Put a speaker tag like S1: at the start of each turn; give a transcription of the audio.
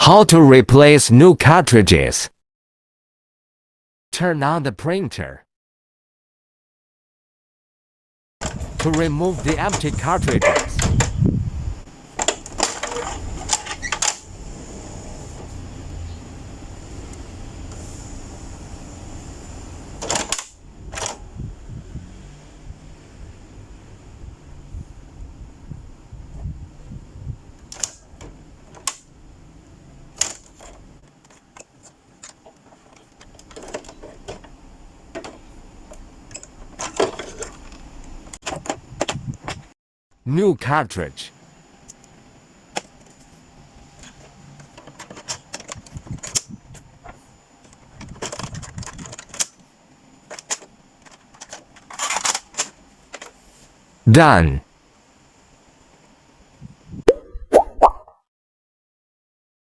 S1: How to replace new cartridges. Turn on the printer. To remove the empty cartridges. New cartridge. Done.